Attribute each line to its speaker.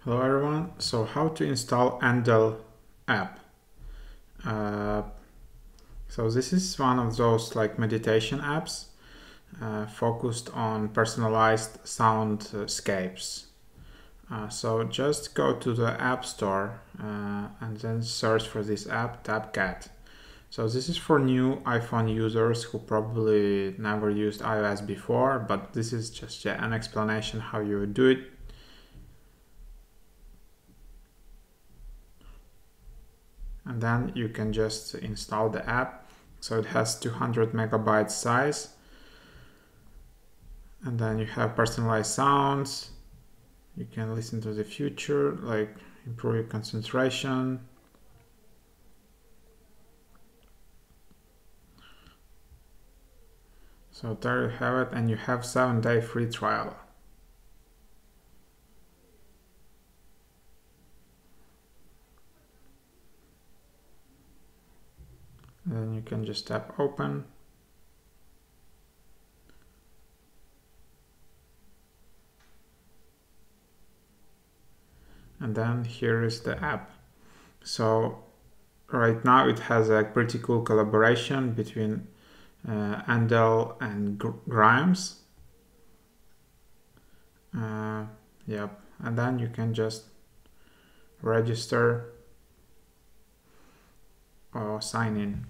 Speaker 1: Hello everyone. So how to install Endel app? So this is one of those like meditation apps focused on personalized soundscapes. So just go to the App Store and then search for this app, tap Get. So this is for new iPhone users who probably never used iOS before, but this is just an explanation how you would do it. And then you can just install the app. So it has 200 megabytes size, and then you have personalized sounds. You can listen to the future, like improve your concentration. So there you have it, and you have 7-day free trial. And then you can just tap open. And then here is the app. So right now it has a pretty cool collaboration between Endel and Grimes. Yep, and then you can just register or sign in.